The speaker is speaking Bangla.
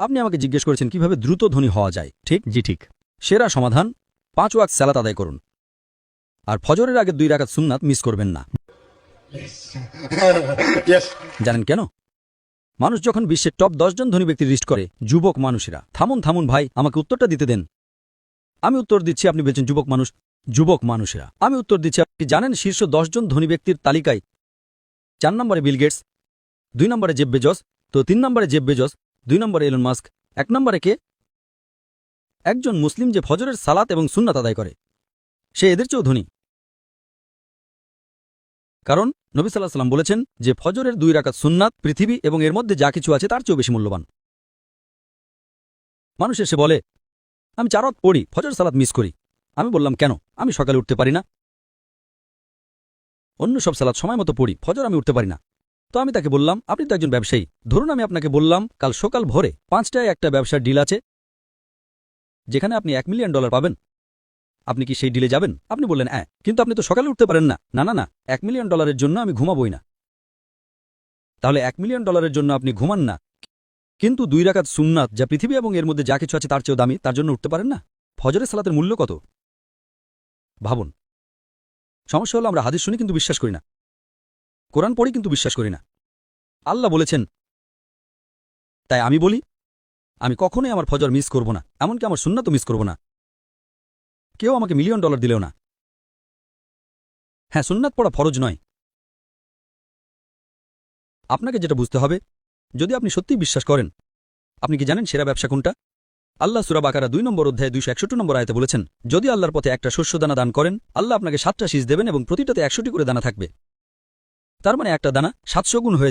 আপনি আমাকে জিজ্ঞেস করেছেন কিভাবে দ্রুত ধনী হওয়া যায়, ঠিক? জি ঠিক। সেরা সমাধান 5 ওয়াক্ত সালাত আদায় করুন, আর ফজরের আগে 2 রাকাত সুন্নাত মিস করবেন না। জানেন কেন? মানুষ যখন বিশ্বের টপ 10 জন ধনী ব্যক্তির লিস্ট করে, যুবক মানুষেরা। থামুন ভাই, আমাকে উত্তরটা দিতে দেন। আমি উত্তর দিচ্ছি, আপনি বলছেন যুবক মানুষেরা। আমি উত্তর দিচ্ছি, আপনি জানেন শীর্ষ 10 জন ধনী ব্যক্তির তালিকায় 4 নম্বরে বিল গেটস, 2 নম্বরে জেব বেজস, তো 3 নম্বরে জেব বেজস, 2 নম্বরে এলন মাস্ক, 1 নম্বরে কে? একজন মুসলিম যে ফজরের সালাত এবং সুন্নাত আদায় করে, সে এদের চেয়েও ধনী। কারণ নবী সাল্লাল্লাহু আলাইহি ওয়াসাল্লাম বলেছেন যে ফজরের 2 রাকাত সুন্নাত পৃথিবী এবং এর মধ্যে যা কিছু আছে তার চেয়েও বেশি মূল্যবান। মানুষ এসে বলে, আমি 4 ওয়াক্ত পড়ি, ফজর সালাত মিস করি। আমি বললাম, কেন? আমি সকালে উঠতে পারি না। অন্য সব সালাত সময় মতো পড়ি, ফজর আমি উঠতে পারি না। তো আমি তাকে বললাম, আপনি তো একজন ব্যবসায়ী, ধরুন আমি আপনাকে বললাম কাল সকাল ভোরে 5টায় একটা ব্যবসার ডিল আছে যেখানে আপনি $1 মিলিয়ন পাবেন। আপনি কি সেই ডিলে যাবেন? আপনি বললেন হ্যাঁ, কিন্তু আপনি তো সকালে উঠতে পারেন না। না, $1 মিলিয়ন জন্য আমি ঘুমাবই না। তাহলে $1 মিলিয়ন জন্য আপনি ঘুমান না, কিন্তু 2 রাকাত সুন্নাত যা পৃথিবী এবং এর মধ্যে যা কিছু আছে তার চেয়েও দামি, তার জন্য উঠতে পারেন না? ফজরের সালাতের মূল্য কত ভাবুন। সমস্যা হলো আমরা হাদিস শুনি কিন্তু বিশ্বাস করি না, কোরআন পড়ি কিন্তু বিশ্বাস করি না। আল্লাহ বলেছেন, তাই আমি বলি আমি কখনোই আমার ফজর মিস করব না, এমনকি আমার সুন্নাতও মিস করব না। কেউ আমাকে $1 মিলিয়ন দিলেও না। হ্যাঁ, সুন্নাত পড়া ফরজ নয়। আপনাকে যেটা বুঝতে হবে, যদি আপনি সত্যিই বিশ্বাস করেন, আপনি কি জানেন সেরা ব্যবসা কোনটা? আল্লাহ সূরা বাকারা 2 নম্বর অধ্যায়ে 261 নম্বর আয়াতে বলেছেন, যদি আল্লাহর পথে একটা শস্যদানা দান করেন, আল্লাহ আপনাকে 7টা শীষ দেবেন এবং প্রতিটাতে 100টি করে দানা থাকবে। তার মানে একটা দানা 700 গুণ হয়ে